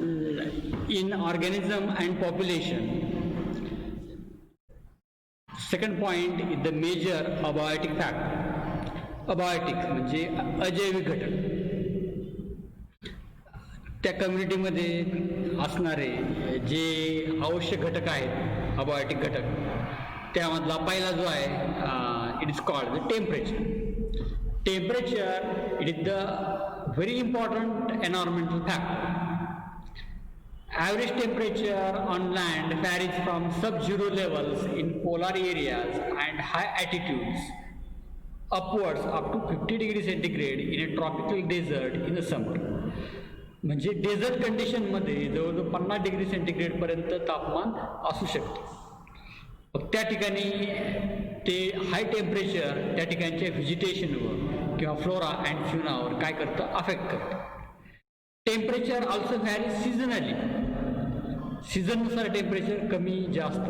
in organism and population. Second point is the major abiotic factor. Abiotic म्हणजे अजैविक घटक, त्या कम्युनिटीमध्ये असणारे जे आवश्यक घटक आहेत, अबायोटिक घटक, त्यामधला पहिला जो आहे it is called the temperature. Temperature it is the very important environmental factor. Average temperature on land varies from sub-zero levels in polar areas and high altitudes upwards up to 50 degrees centigrade in a tropical desert in the summer. म्हणजे dessert कंडिशनमध्ये जवळजवळ 50 degree सेंटीग्रेडपर्यंत तापमान असू शकते. त्या ठिकाणी ते high temperature त्या ठिकाणच्या व्हेजिटेशनवर किंवा फ्लोरा अँड फ्युनावर काय करतं, अफेक्ट करतं. Temperature also vary seasonally. सीझननुसार टेम्परेचर कमी जास्त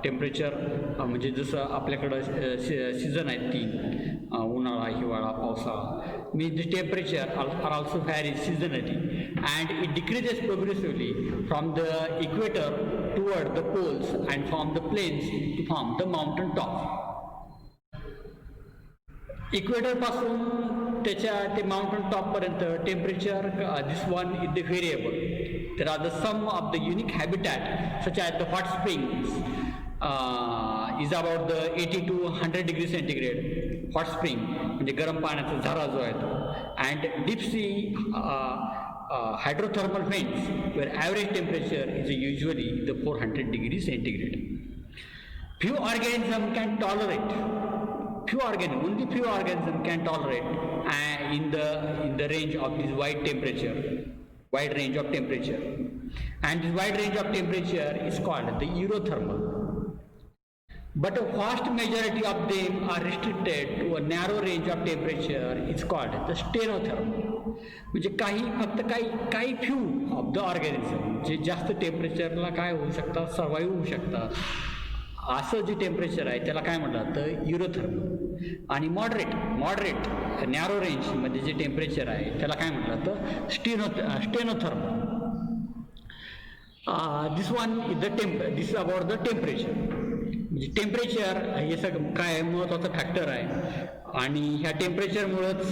टेम्परेचर म्हणजे जसं आपल्याकडं सीझन आहेत 3, उन्हाळा, हिवाळा, पावसाळा. मी the temperature are also vary seasonally and it decreases progressively from the equator toward the poles and from the plains to form the mountain top. इक्वेटरपासून त्याच्या ते माउंटन टॉपपर्यंत temperature this one is the variable. There are the some of the unique habitat such as the hot springs is about the 80 to 100 degree centigrade. Hot spring म्हणजे गरम पाण्याचा झरा जो आहे तो. And deep sea hydrothermal vents where average temperature is usually the 400 degree centigrade. Few organisms can tolerate. Only few organisms can tolerate in the range of this wide range of temperature, and this wide range of temperature is called the eurothermal. But a vast majority of them are restricted to a narrow range of temperature. It's called the stenothermal. म्हणजे काही few of the organism जे जास्त टेम्परेचरला काय होऊ शकतात, survive होऊ शकतात, असं जे टेम्परेचर आहे त्याला काय म्हटलं तर युरोथर्मल. आणि मॉडरेट नॅरो रेंजमध्ये जे टेम्परेचर आहे त्याला काय म्हटलं तर stenothermal. This one is this is about the temperature. म्हणजे टेम्परेचर हे सगळं काय महत्त्वाचं फॅक्टर आहे. आणि ह्या टेम्परेचरमुळंच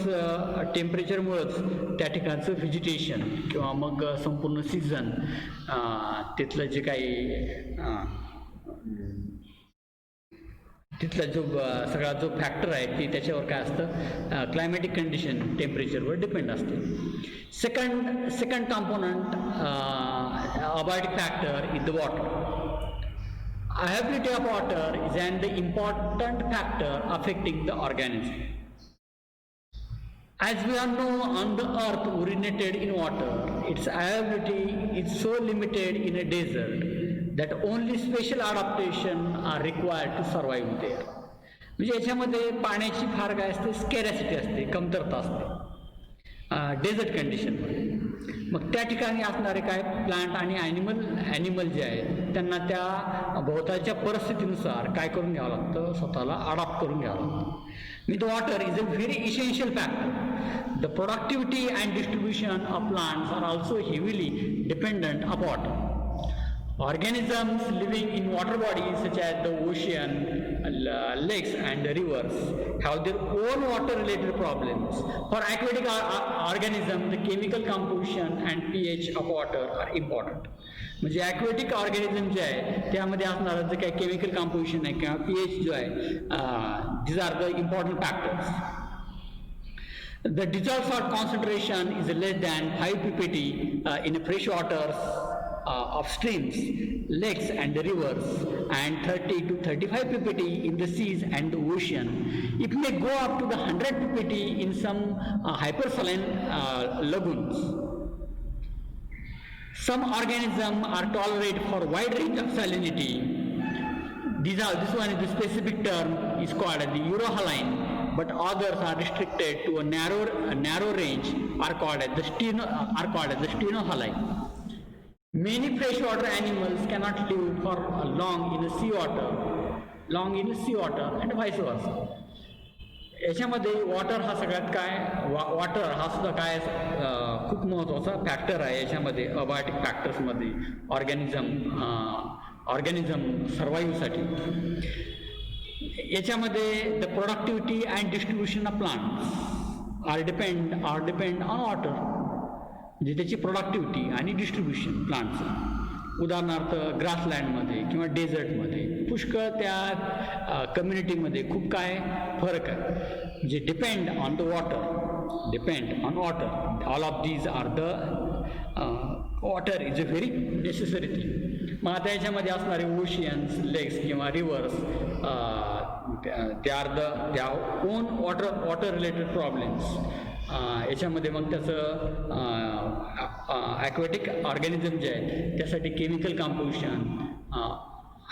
त्या ठिकाणचं व्हेजिटेशन किंवा मग संपूर्ण सीझन तिथलं जे काही तिथला जो सगळा जो फॅक्टर आहे ती त्याच्यावर काय असतं, क्लायमॅटिक कंडिशन टेम्परेचरवर डिपेंड असते. Second component abiotic factor is the water. Availability of water is an important factor affecting the organism. As we all know, on the earth originated in water, its availability is so limited in a desert that only special adaptation are required to survive there. म्हणजे याच्यामध्ये पाण्याची फार काय असते, स्कॅरॅसिटी असते, कमतरता असते dessert कंडिशनमध्ये. मग त्या ठिकाणी असणारे काय प्लांट आणि ॲनिमल जे आहेत त्यांना त्या भोवताच्या परिस्थितीनुसार काय करून घ्यावं लागतं, स्वतःला अडॉप्ट करून घ्यावं लागतं. With water is a very essential factor. The productivity and distribution of plants are also heavily dependent of water. Organisms living in water bodies such as the ocean, lakes and rivers have their own water related problems. For aquatic organisms, the chemical composition and pH of water are important. म्हणजे aquatic organism जे आहे त्यामध्ये असणारं जे काही chemical composition आहे किंवा pH जो आहे, these are the important factors. The dissolved salt concentration is less than 5 ppt in fresh waters of streams, lakes and rivers, and 30 to 35 ppt in the seas and the ocean. It may go up to the 100 ppt in some hypersaline lagoons. Some organisms are tolerate for wide range of salinity. This one is the specific term is called the eurohaline, but others are restricted to a narrow range are called as the stenohaline. Many freshwater animals cannot live for long in seawater and vice versa. याच्यामध्ये water हा सगळ्यात काय, water हा सुद्धा काय खूप महत्त्वाचा factor आहे याच्यामध्ये अबायोटिक फॅक्टर्समध्ये ऑर्गॅनिझम सर्वाईव्हसाठी. याच्यामध्ये the productivity and distribution of plants are depend on water. म्हणजे त्याची प्रोडक्टिव्हिटी आणि डिस्ट्रीब्युशन प्लांटचं. उदाहरणार्थ ग्रासलँडमध्ये किंवा डेझर्टमध्ये पुष्कळ त्या कम्युनिटीमध्ये खूप काय फरक आहे. जे depend on the water, all of these are the water is a very necessary thing. मग आता याच्यामध्ये असणारे ओशियन्स, लेक्स किंवा रिव्हर्स, त्या ओन वॉटर रिलेटेड प्रॉब्लेम्स. याच्यामध्ये मग त्याचं ॲक्वॅटिक ऑर्गॅनिझम जे आहे त्यासाठी chemical composition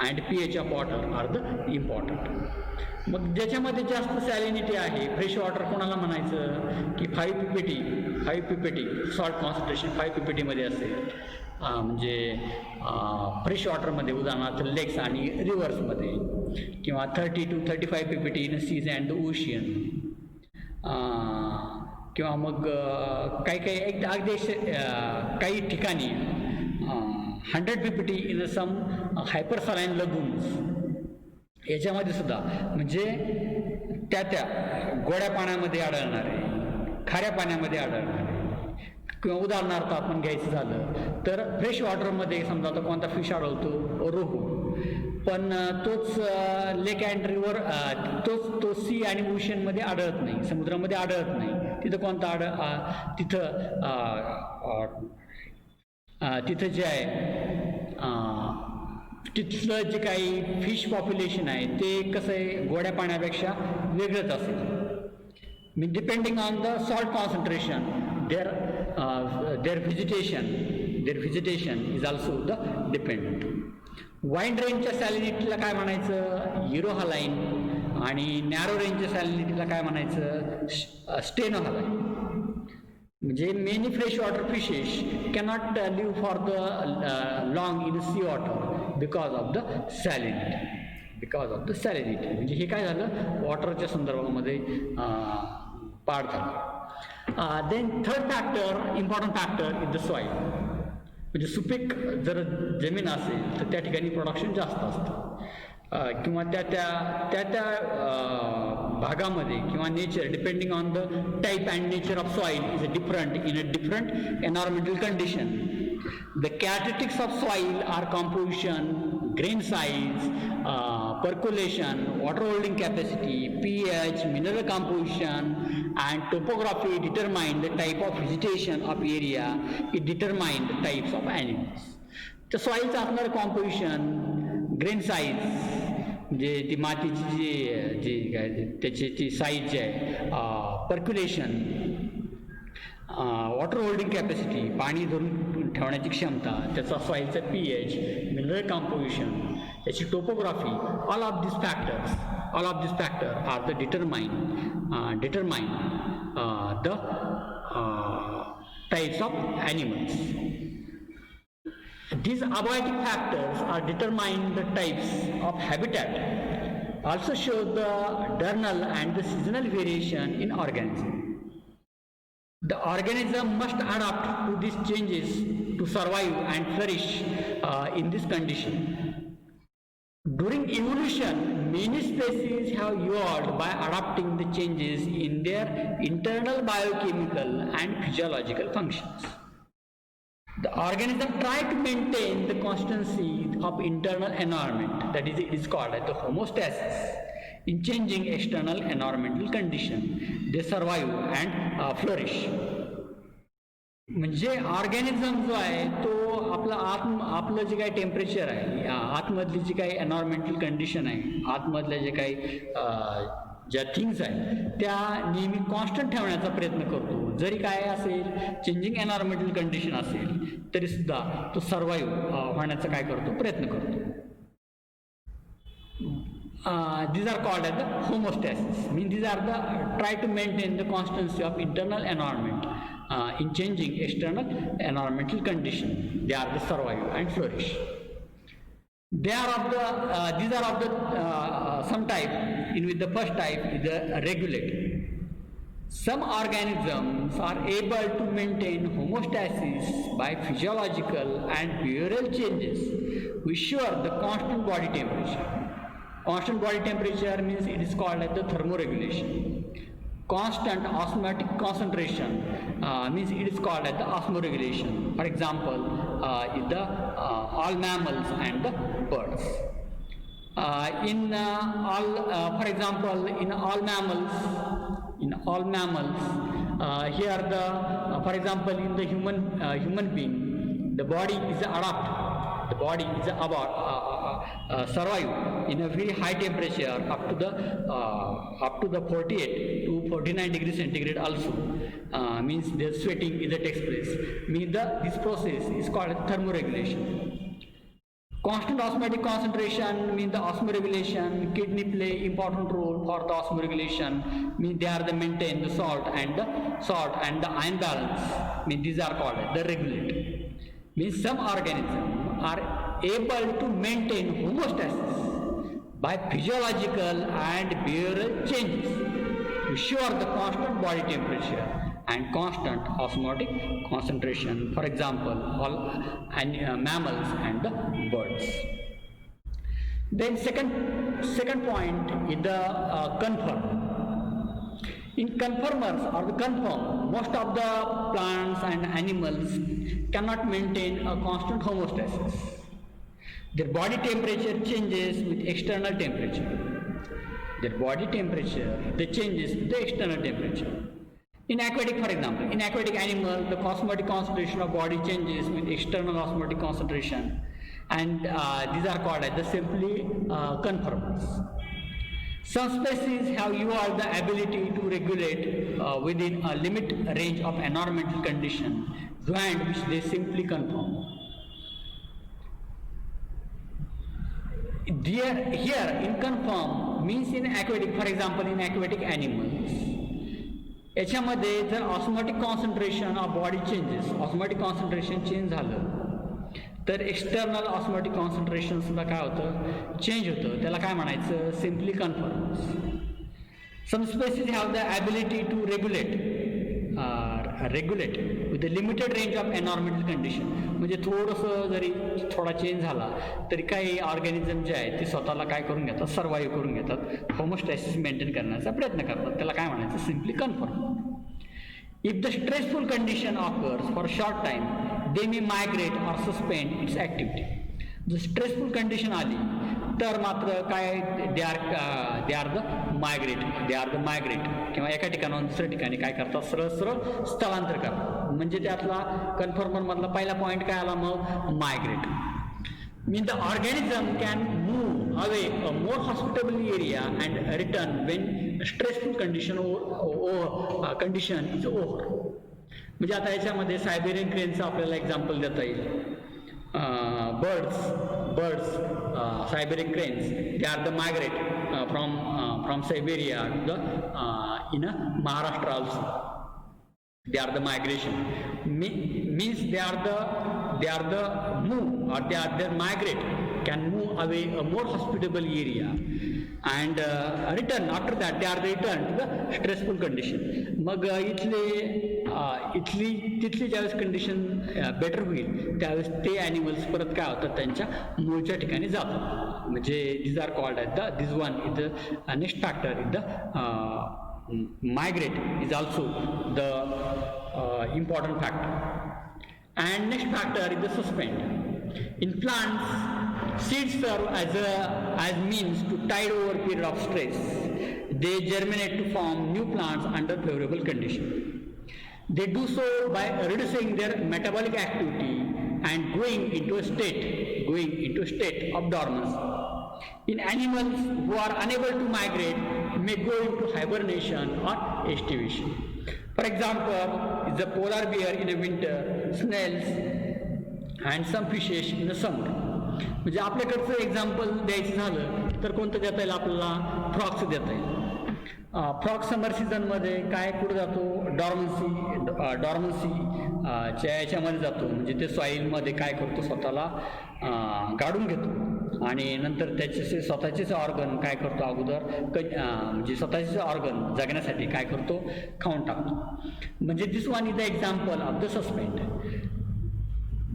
and pH of water are the important. मग ज्याच्यामध्ये जास्त सॅलिनिटी आहे, फ्रेश वॉटर कोणाला म्हणायचं की 5 ppt सॉल्ट कॉन्सन्ट्रेशन 5 ppt मध्ये असेल. म्हणजे फ्रेश वॉटरमध्ये उदाहरणार्थ लेक्स आणि रिव्हर्समध्ये, किंवा 30 to 35 ppt in seas and the ocean. किंवा मग काही ठिकाणी 100 ppt इन सम हायपरसलाईन लगून्स. याच्यामध्ये सुद्धा म्हणजे त्या गोड्या पाण्यामध्ये आढळणारे, खाऱ्या पाण्यामध्ये आढळणारे, किंवा उदाहरणार्थ आपण घ्यायचं झालं तर फ्रेश वॉटरमध्ये समजा आता कोणता फिश आढळतो, रोहू. पण तोच लेक अँड रिव्हर तो सी आणि ओशनमध्ये आढळत नाही, समुद्रामध्ये आढळत नाही. तिथं कोणता तिथं जे आहे तिथलं जे काही फिश पॉप्युलेशन आहे ते कसं आहे, गोड्या पाण्यापेक्षा वेगळंच असेल. Mean depending on the salt concentration there vegetation is also the dependent. Wide रेंजच्या सॅलिनिटीला काय म्हणायचं, युरोहालाईन. आणि नॅरो रेंजच्या सॅलिनिटीला काय म्हणायचं, स्टेनोहालाईन. म्हणजे many fresh water fishes cannot live for the long in sea water because of the salinity. म्हणजे हे काय झालं, वॉटरच्या संदर्भामध्ये पाड झालं. Then third factor, important factor is the soil. म्हणजे सुपीक जर जमीन असेल तर त्या ठिकाणी प्रोडक्शन जास्त असतं. किंवा त्या भागामध्ये किंवा nature, depending on the type and nature of soil is different in a different environmental condition. The characteristics of soil are composition, grain size, percolation, water holding capacity, pH, mineral composition, and topography determine the type of vegetation of area. It determine the types of animals. तर सॉईलचं असणारं composition, grain size म्हणजे ती मातीची जी त्याची ती size जी आहे, percolation, water holding capacity, पाणी धरून ठेवण्याची क्षमता, त्याचा सॉईलचा pH, मिनरल कॉम्पोजिशन, त्याची topography, all of this factor are the determine the types of animals. These abiotic factors are determine the types of habitat, also show the diurnal and the seasonal variation in organism. The organism must adapt to these changes to survive and flourish in this condition. During evolution, many species have evolved by adapting the changes in their internal biochemical and physiological functions. The organism try to maintain the constancy of internal environment, that is, it is called as the homeostasis. In changing external environmental condition, they survive and flourish. म्हणजे organism जो आहे तो आपलं जे काही temperature आहे, आतमधली जी काही environmental condition आहे, आतमधल्या जे काही ज्या थिंग्स आहेत त्या नेहमी कॉन्स्टंट ठेवण्याचा प्रयत्न करतो. जरी काय असेल, चेंजिंग एन्व्हायरमेंटल कंडिशन असेल तरी सुद्धा तो सर्वाईव्ह होण्याचा काय करतो, प्रयत्न करतो. These are called as the homeostasis. Mean these are the try to maintain the constancy of internal environment in changing external environmental condition. They are the survive and flourish. They are of the these are of the some type. In with the first type is the regulator. Some organisms are able to maintain homeostasis by physiological and behavioral changes which ensure the constant body temperature. Constant body temperature means it is called as the thermoregulation. Constant osmotic concentration means it is called as the osmoregulation. For example, in the all mammals and the birds. For example, in all mammals, here for example, in the human being, the body is about survive in a very high temperature up to the 48 to 49 degrees centigrade also. Means the sweating takes place. This process is called thermoregulation. Constant osmotic concentration means the osmoregulation. Kidney play important role for the osmoregulation. Means they are the maintain the salt and the ion balance. Means these are called the regulator. Means some organisms are able to maintain homeostasis by physiological and behavioral changes to ensure the constant body temperature and constant osmotic concentration. For example, all mammals and the birds. Then second point is the conform. In conformers or the conform, most of the plants and animals cannot maintain a constant homeostasis. Their body temperature changes with external temperature. Changes with the external temperature. In aquatic, for example, in aquatic animals, the osmotic concentration of body changes with external osmotic concentration, and these are called as the simply conformers. Some species have the ability to regulate within a limit range of environmental condition beyond which they simply conform. Here in conform means in aquatic, for example, in aquatic animals, याच्यामध्ये जर osmotic concentration of body changes, osmotic concentration change झालं तर external osmotic concentration सुद्धा काय होतं, change होतं. त्याला काय म्हणायचं, simply conformers. Some species have the ability to regulate with the limited range of environmental condition. म्हणजे थोडंसं जरी थोडा चेंज झाला तरी काही ऑर्गॅनिझम जे आहे ते स्वतःला काय करून घेतात, सर्वाईव्ह करून घेतात, होमोस्टॅसिस मेंटेन करण्याचा प्रयत्न करतात. त्याला काय म्हणायचं, simply confirm. If the stressful condition occurs for short time they may migrate or suspend it's activity. जर स्ट्रेसफुल कंडिशन आली तर मात्र काय, दे आर द मायग्रेट किंवा एका ठिकाणाहून दुसऱ्या ठिकाणी काय करतात, सरळ स्थलांतर करतात. म्हणजे त्यातला कन्फर्मर मधला पहिला पॉईंट काय आला, मग migrate. Mean the organism can move away a more hospitable area and return Wien stressful condition is over. म्हणजे आता याच्यामध्ये सायबेरियन क्रेनचं आपल्याला एक्झाम्पल देता येईल. birds, Siberian cranes, they are the migrate from Siberia to the in Maharashtra also. They are the migration. Means they are the move, or they migrate, can move away a more hospitable area and return. After that they are returned to the stressful condition. मग तिथली ज्यावेळेस condition better होईल त्यावेळेस ते animals परत काय होतात, त्यांच्या मूळच्या ठिकाणी जातात. म्हणजे this are called at this one is the next factor is the migrate is also the important factor. And next factor is the suspend. In plants, seeds serve as means to tide over period of stress. They germinate to form new plants under favorable condition. They do so by reducing their metabolic activity and going into a state of dormancy. In animals who are unable to migrate may go into hibernation or estivation. For example, the polar bear in the winter, snails and some fishes in the summer. म्हणजे आपल्याकडचं example द्यायचं झालं तर कोणतं देता येईल आपल्याला, frocks देता येईल. फ्रॉक समर सीझनमध्ये काय कुठं जातो, डॉर्मन्सीच्या याच्यामध्ये जातो. म्हणजे ते सॉईलमध्ये काय करतो, स्वतःला गाडून घेतो आणि नंतर त्याचे स्वतःचेच ऑर्गन काय करतो अगोदर म्हणजे स्वतःचेच ऑर्गन जगण्यासाठी काय करतो, खाऊन टाकतो. म्हणजे this one is the example of the suspend.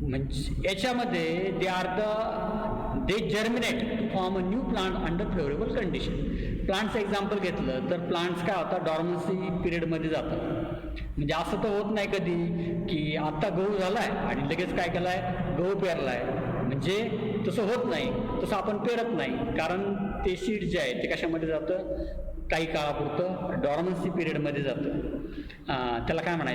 म्हणजे याच्यामध्ये they germinate to form a new plant under favourable condition. प्लांटचं एक्झाम्पल घेतलं तर प्लांट्स काय होतात, डॉर्मन्सी पिरियडमध्ये जातात. म्हणजे असं तर होत नाही कधी की आत्ता गहू झालाय आणि लगेच काय केलाय, गहू पेरलाय. म्हणजे तसं होत नाही, तसं आपण पेरत नाही. कारण ते सीड जे आहे ते कशामध्ये जातं, काही काळापुरतं डॉर्मन्सी पिरियडमध्ये जातं. त्याला काय म्हणायचं,